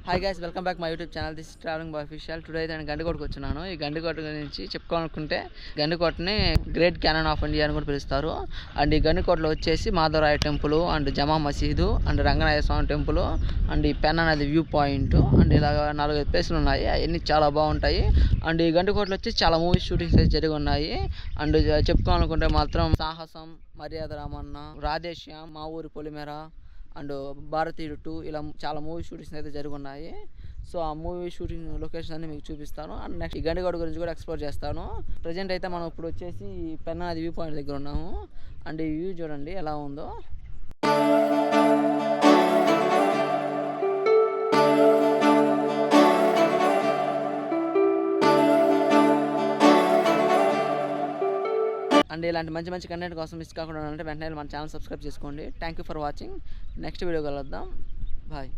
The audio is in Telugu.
Hi guys, welcome back my YouTube channel. This travelling boy official. Today అయితే నేను గండికోటకు వచ్చినాను. ఈ గండికోట గురించి చెప్పుకోవాలనుకుంటే గండికోటని గ్రేట్ క్యానన్ ఆఫ్ ఇండియా అని కూడా పిలుస్తారు. అండ్ ఈ గండికోటలో వచ్చేసి Madhavaraya temple and Jama Masjid and Ranganaya Swamy temple and ఈ పెన్నా నది వ్యూ పాయింట్ అండ్ ఇలాగ 4-5 ప్లేసులు ఉన్నాయి. అవన్నీ చాలా బాగుంటాయి. అండ్ ఈ గండికోటలో వచ్చి చాలా మూవీ షూటింగ్స్ అయితే జరిగి ఉన్నాయి. అండ్ చెప్పుకోవాలనుకుంటే మాత్రం సాహసం, మర్యాద రామన్న, రాధేశ్యామ్, మా ఊరి పొలిమేర అండ్ భారతీయుడు 2 ఇలా చాలా మూవీ షూటింగ్స్ అయితే జరిగి ఉన్నాయి. సో ఆ మూవీ షూటింగ్ లొకేషన్ అన్ని మీకు చూపిస్తాను. అండ్ నెక్స్ట్ ఈ గండికోట గురించి కూడా ఎక్స్ప్లోర్ చేస్తాను. ప్రజెంట్ అయితే మనం ఇప్పుడు వచ్చేసి పెన్నా వ్యూ పాయింట్ దగ్గర ఉన్నాము. అండ్ ఈ వ్యూ చూడండి ఎలా ఉందో. అండ్ ఇలాంటి మంచి మంచి కంటెంట్ కోసం మిస్ కాకుండా ఉండాలంటే వెంటనే మన ఛానల్ సబ్స్క్రైబ్ చేసుకోండి. Thank you for watching. Next video కలుద్దాం. బాయ్.